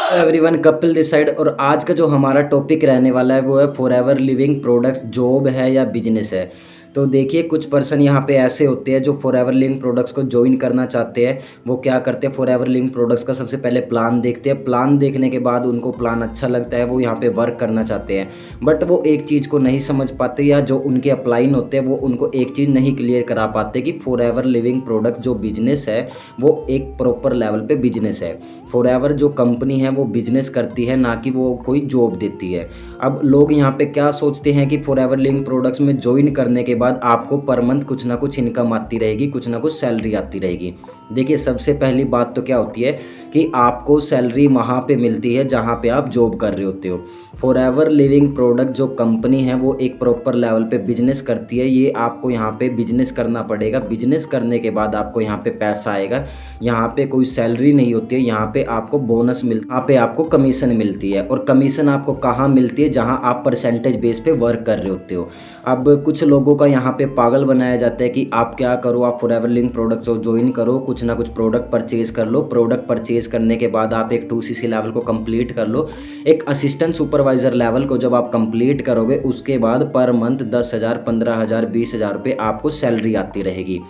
Everyone, Kapil this side. और आज का जो हमारा टॉपिक रहने वाला है वो है फॉरएवर लिविंग प्रोडक्ट्स, जॉब है या बिजनेस है। तो देखिए, कुछ पर्सन यहाँ पे ऐसे होते हैं जो फॉरएवर लिविंग प्रोडक्ट्स को ज्वाइन करना चाहते हैं। वो क्या करते हैं, फॉरएवर लिविंग प्रोडक्ट्स का सबसे पहले प्लान देखते हैं। प्लान देखने के बाद उनको प्लान अच्छा लगता है, वो यहाँ पे वर्क करना चाहते हैं। बट वो एक चीज़ को नहीं समझ पाते, या जो उनके अपलाइन होते हैं वो उनको एक चीज़ नहीं क्लियर करा पाते कि फॉरएवर लिविंग प्रोडक्ट जो बिजनेस है वो एक प्रॉपर लेवल पे बिजनेस है। फॉरएवर जो कंपनी है वो बिजनेस करती है, ना कि वो कोई जॉब देती है। अब लोग यहाँ पे क्या सोचते हैं कि फॉरएवर लिविंग प्रोडक्ट्स में ज्वाइन करने के बाद आपको पर मंथ कुछ ना कुछ इनकम आती रहेगी, कुछ ना कुछ सैलरी आती रहेगी। देखिए, सबसे पहली बात तो क्या होती है कि आपको सैलरी वहाँ पे मिलती है जहाँ पे आप जॉब कर रहे होते हो। फॉरएवर लिविंग प्रोडक्ट जो कंपनी है वो एक प्रॉपर लेवल पे बिजनेस करती है। ये आपको यहाँ पे बिजनेस करना पड़ेगा। बिजनेस करने के बाद आपको यहाँ पे पैसा आएगा। यहाँ पे कोई सैलरी नहीं होती है, यहाँ पे आपको बोनस मिलता है, यहाँ पे आपको कमीशन मिलती है। और कमीशन आपको कहाँ मिलती है, जहाँ आप परसेंटेज बेस पे वर्क कर रहे होते हो। अब कुछ लोगों का यहाँ पे पागल बनाया जाता है कि आप क्या करो, आप फॉरएवर लिविंग प्रोडक्ट्स को ज्वाइन करो, कुछ ना कुछ प्रोडक्ट परचेज कर लो। प्रोडक्ट परचेज करने के बाद आप एक 2CC लेवल को कंप्लीट कर लो। एक असिस्टेंट सुपरवाइजर लेवल को जब आप कंप्लीट करोगे, उसके बाद पर मंथ 10,000, 15,000, 20,000 रुपये आपको सैलरी आती रहेगी।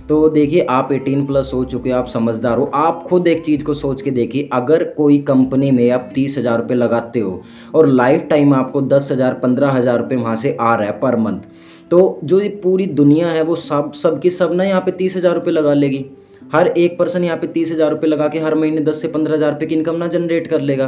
तो देखिए, आप 18 प्लस हो चुके हो, आप समझदार हो। आप खुद एक चीज़ को सोच के देखिए, अगर कोई कंपनी में आप 30,000 रुपये लगाते हो और लाइफ टाइम आपको 10,000, 15,000 रुपये वहाँ से आ रहा है पर मंथ, तो जो ये पूरी दुनिया है वो सब की सब ना यहाँ पे 30,000 रुपये लगा लेगी। हर एक पर्सन यहाँ पे 30,000 रुपये लगा के हर महीने 10 से 15,000 रुपये की इनकम ना जनरेट कर लेगा।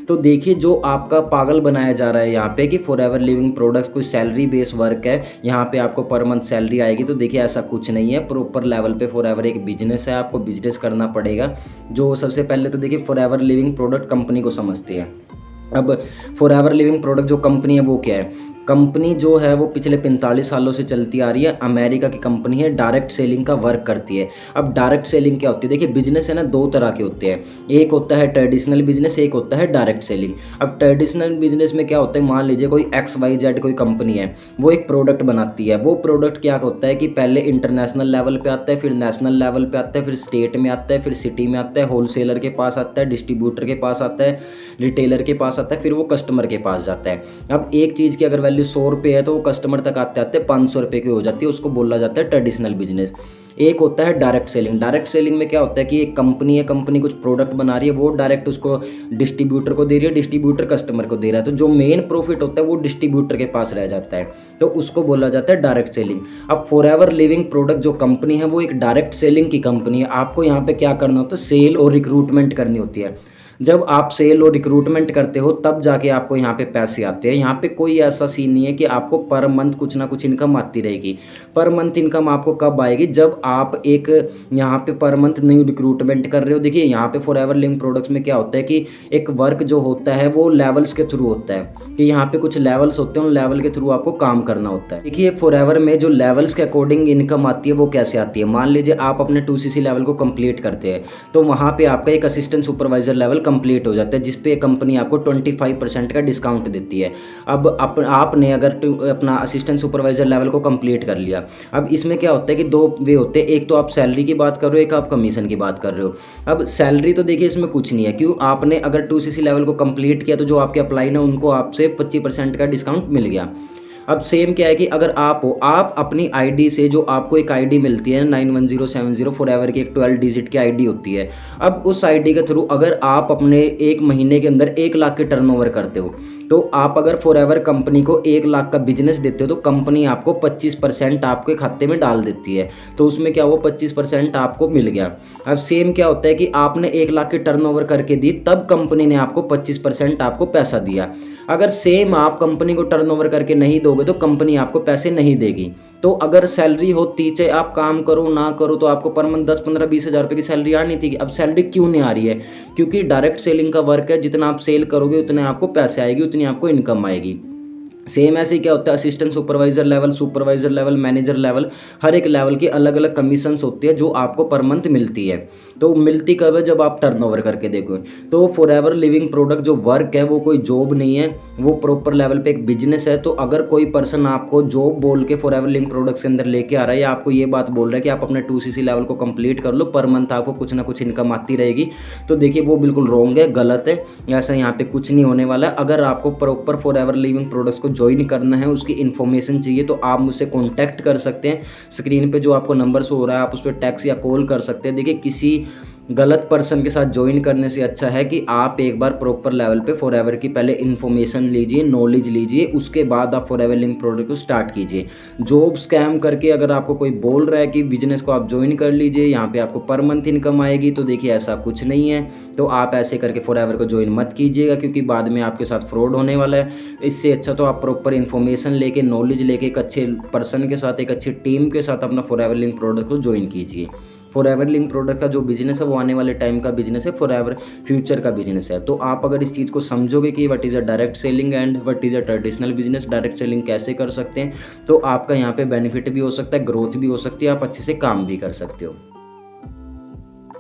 तो देखिए, जो आपका पागल बनाया जा रहा है यहाँ पे कि फॉरएवर लिविंग प्रोडक्ट्स कोई सैलरी बेस वर्क है, यहाँ पे आपको पर मंथ सैलरी आएगी, तो देखिए ऐसा कुछ नहीं है। प्रॉपर लेवल पे फॉरएवर एक बिजनेस है, आपको बिजनेस करना पड़ेगा। जो सबसे पहले तो देखिए, फॉरएवर लिविंग प्रोडक्ट कंपनी को समझते हैं। अब फॉरएवर लिविंग प्रोडक्ट जो कंपनी है वो क्या है, कंपनी जो है वो पिछले 45 सालों से चलती आ रही है। अमेरिका की कंपनी है, डायरेक्ट सेलिंग का वर्क करती है। अब डायरेक्ट सेलिंग क्या होती है, देखिए बिजनेस है ना, दो तरह के होते हैं। एक होता है ट्रेडिशनल बिजनेस, एक होता है डायरेक्ट सेलिंग। अब ट्रेडिशनल बिजनेस में क्या होता है, मान लीजिए कोई XYZ कोई कंपनी है, वो एक प्रोडक्ट बनाती है। वो प्रोडक्ट क्या होता है कि पहले इंटरनेशनल लेवल पे आता है, फिर नेशनल लेवल पे आता है, फिर स्टेट में आता है, फिर सिटी में आता है, होलसेलर के पास आता है, डिस्ट्रीब्यूटर के पास आता है, रिटेलर के पास आता है, फिर वो कस्टमर के पास जाता है। अब एक चीज़ की अगर वैल्यू 100 रुपये है तो वो कस्टमर तक आते आते 500 रुपये की हो जाती है। उसको बोला जाता है ट्रेडिशनल बिजनेस। एक होता है डायरेक्ट सेलिंग। डायरेक्ट सेलिंग में क्या होता है कि एक कंपनी है, कंपनी कुछ प्रोडक्ट बना रही है, वो डायरेक्ट उसको डिस्ट्रीब्यूटर को दे रही है, डिस्ट्रीब्यूटर कस्टमर को दे रहा है, तो जो मेन प्रॉफिट होता है वो डिस्ट्रीब्यूटर के पास रह जाता है, तो उसको बोला जाता है डायरेक्ट सेलिंग। अब फॉरएवर लिविंग प्रोडक्ट जो कंपनी है वो एक डायरेक्ट सेलिंग की कंपनी है। आपको यहाँ पे क्या करना होता है, सेल और रिक्रूटमेंट करनी होती है। जब आप सेल और रिक्रूटमेंट करते हो तब जाके आपको यहाँ पे पैसे आते हैं। यहाँ पे कोई ऐसा सीन नहीं है कि आपको पर मंथ कुछ ना कुछ इनकम आती रहेगी। पर मंथ इनकम आपको कब आएगी, जब आप एक यहाँ पे पर मंथ न्यू रिक्रूटमेंट कर रहे हो। देखिए, यहाँ पे फॉरएवर लिविंग प्रोडक्ट्स में क्या होता है कि एक वर्क जो होता है वो लेवल्स के थ्रू होता है, कि यहाँ पे कुछ लेवल्स होते हैं, उन लेवल के थ्रू आपको काम करना होता है। देखिए, फॉरएवर में जो लेवल्स के अकॉर्डिंग इनकम आती है वो कैसे आती है, मान लीजिए आप अपने 2CC लेवल को कंप्लीट करते हैं, तो वहाँ पे आपका एक असिस्टेंट सुपरवाइजर लेवल कंप्लीट हो जाता है, जिसपे कंपनी आपको 25% का डिस्काउंट देती है। अब आपने अगर अपना असिस्टेंट सुपरवाइजर लेवल को कंप्लीट कर लिया, अब इसमें क्या होता है कि दो वे होते हैं, एक तो आप सैलरी की बात कर रहे हो, एक आप कमीशन की बात कर रहे हो। अब सैलरी तो देखिए इसमें कुछ नहीं है, क्यों, आपने अगर 2CC लेवल को कंप्लीट किया तो जो आपके अपलाइन है उनको आपसे 25% का डिस्काउंट मिल गया। अब सेम क्या है कि अगर आप हो, आप अपनी आईडी से, जो आपको एक आईडी मिलती है 91070 फॉरएवर की, एक 12 डिजिट की आईडी होती है। अब उस आईडी के थ्रू अगर आप अपने एक महीने के अंदर 1 लाख के टर्नओवर करते हो, तो आप अगर फॉरएवर कंपनी को 1 लाख का बिजनेस देते हो, तो कंपनी आपको 25% आपके खाते में डाल देती है। तो उसमें क्या, वो 25% आपको मिल गया। अब सेम क्या होता है कि आपने 1 लाख की टर्नओवर करके दी, तब कंपनी ने आपको 25% आपको पैसा दिया। अगर सेम आप कंपनी को टर्नओवर करके नहीं दोगे तो कंपनी आपको पैसे नहीं देगी। तो अगर सैलरी होती, चाहे आप काम करो ना करो, तो आपको पर मंथ 10, 15, 20,000 रुपये की सैलरी आनी थी। अब सैलरी क्यों नहीं आ रही है, क्योंकि डायरेक्ट सेलिंग का वर्क है, जितना आप सेल करोगे उतने आपको पैसे आएगी, उतनी आपको इनकम आएगी। सेम ऐसे ही क्या होता है, assistant supervisor level, supervisor level, manager level, हर एक लेवल की अलग अलग कमीशंस होती है जो आपको पर मंथ मिलती है। तो मिलती कब है, जब आप टर्नओवर करके देखो। तो फॉरएवर लिविंग प्रोडक्ट जो वर्क है वो कोई जॉब नहीं है, वो प्रॉपर लेवल पे एक बिजनेस है। तो अगर कोई पर्सन आपको जॉब बोल के फॉरएवर लिविंग प्रोडक्ट्स के अंदर लेके आ रहा है, या आपको ये बात बोल रहा है कि आप अपने 2cc लेवल को कंप्लीट कर लो, पर मंथ आपको कुछ ना कुछ इनकम आती रहेगी, तो देखिए वो बिल्कुल रॉन्ग है, गलत है। ऐसा यहाँ पे कुछ नहीं होने वाला है। अगर आपको प्रॉपर फॉरएवर लिविंग प्रोडक्ट्स को ज्वाइन करना है, उसकी इन्फॉर्मेशन चाहिए, तो आप मुझसे कॉन्टैक्ट कर सकते हैं। स्क्रीन पे जो आपको नंबर शो हो रहा है, आप उस पर टेक्स्ट या कॉल कर सकते हैं। देखिए किसी गलत पर्सन के साथ ज्वाइन करने से अच्छा है कि आप एक बार प्रॉपर लेवल पे फॉरएवर की पहले इन्फॉर्मेशन लीजिए, नॉलेज लीजिए, उसके बाद आप फॉरएवर लिंक प्रोडक्ट को स्टार्ट कीजिए। जॉब स्कैम करके अगर आपको कोई बोल रहा है कि बिजनेस को आप ज्वाइन कर लीजिए, यहाँ पे आपको पर मंथ इनकम आएगी, तो देखिए ऐसा कुछ नहीं है। तो आप ऐसे करके फॉरएवर को ज्वाइन मत कीजिएगा, क्योंकि बाद में आपके साथ फ्रॉड होने वाला है। इससे अच्छा तो आप प्रॉपर इन्फॉर्मेशन लेके, नॉलेज लेके, एक अच्छे पर्सन के साथ, एक अच्छी टीम के साथ अपना फॉरएवर लिंक प्रोडक्ट को ज्वाइन कीजिए। फॉरएवर लिंक प्रोडक्ट का जो बिजनेस है वो आने वाले टाइम का बिजनेस है, फॉरएवर फ्यूचर का बिजनेस है। तो आप अगर इस चीज़ को समझोगे कि what is a direct selling and what is a traditional business, direct selling कैसे कर सकते हैं, तो आपका यहाँ पे बेनिफिट भी हो सकता है, ग्रोथ भी हो सकती है, आप अच्छे से काम भी कर सकते हो।